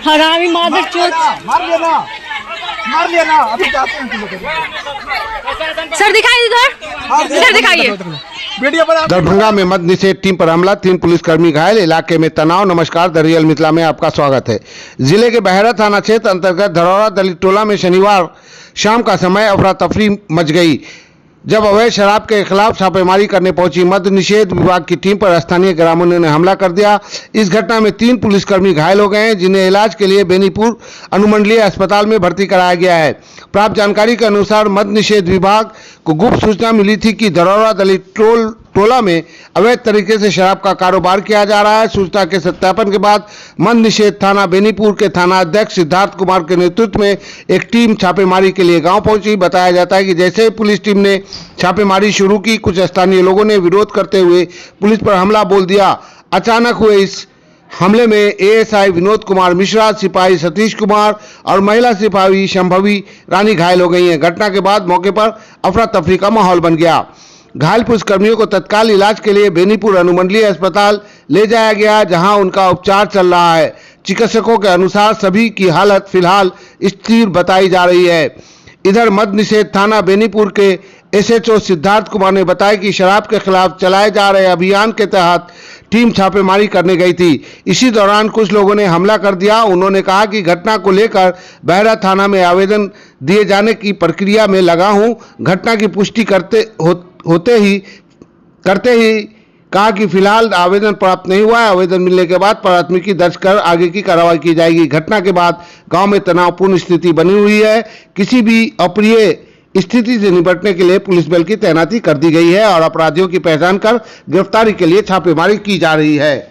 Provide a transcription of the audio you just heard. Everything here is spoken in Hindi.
हरामी मादर चोद। मार लिया ना अभी जाते हैं। सर दिखाइए इधर दिखाइए। वीडियो बना। दरभंगा में मद्य निषेध टीम पर हमला, 3 पुलिसकर्मी घायल, इलाके में तनाव। नमस्कार, द रियल मिथिला में आपका स्वागत है। जिले के बहरा थाना क्षेत्र अंतर्गत धरौरा दलित टोला में शनिवार शाम का समय अफरा तफरी मच गई जब अवैध शराब के खिलाफ छापेमारी करने पहुंची मद्य निषेध विभाग की टीम पर स्थानीय ग्रामीणों ने हमला कर दिया। इस घटना में 3 पुलिसकर्मी घायल हो गए हैं, जिन्हें इलाज के लिए बेनीपुर अनुमंडलीय अस्पताल में भर्ती कराया गया है। प्राप्त जानकारी के अनुसार मद्य निषेध विभाग को गुप्त सूचना मिली थी कि धरौरा दलित टोला में अवैध तरीके से शराब का कारोबार किया जा रहा है। सूचना के सत्यापन के बाद मद्य निषेध थाना बेनीपुर के थाना अध्यक्ष सिद्धार्थ कुमार के नेतृत्व में एक टीम छापेमारी के लिए गांव पहुंची। बताया जाता है कि जैसे ही पुलिस टीम ने छापेमारी शुरू की, कुछ स्थानीय लोगों ने विरोध करते हुए पुलिस पर हमला बोल दिया। अचानक हुए इस हमले में एएसआई विनोद कुमार मिश्रा, सिपाही सतीश कुमार और महिला सिपाही शंभवी रानी घायल हो गई हैं। घटना के बाद मौके पर अफरा तफरी का माहौल बन गया। घायल पुलिसकर्मियों को तत्काल इलाज के लिए बेनीपुर अनुमंडलीय अस्पताल ले जाया गया, जहां उनका उपचार चल रहा है। चिकित्सकों के अनुसार सभी की हालत फिलहाल स्थिर बताई जा रही है। इधर मद्य निषेध थाना बेनीपुर के एसएचओ सिद्धार्थ कुमार ने बताया कि शराब के खिलाफ चलाए जा रहे अभियान के तहत टीम छापेमारी करने गई थी। इसी दौरान कुछ लोगों ने हमला कर दिया। उन्होंने कहा कि घटना को लेकर बहरा थाना में आवेदन दिए जाने की प्रक्रिया में लगा हूं। घटना की पुष्टि करते ही कहा कि फिलहाल आवेदन प्राप्त नहीं हुआ है। आवेदन मिलने के बाद प्राथमिकी दर्ज कर आगे की कार्रवाई की जाएगी। घटना के बाद गांव में तनावपूर्ण स्थिति बनी हुई है। किसी भी अप्रिय स्थिति से निपटने के लिए पुलिस बल की तैनाती कर दी गई है और अपराधियों की पहचान कर गिरफ्तारी के लिए छापेमारी की जा रही है।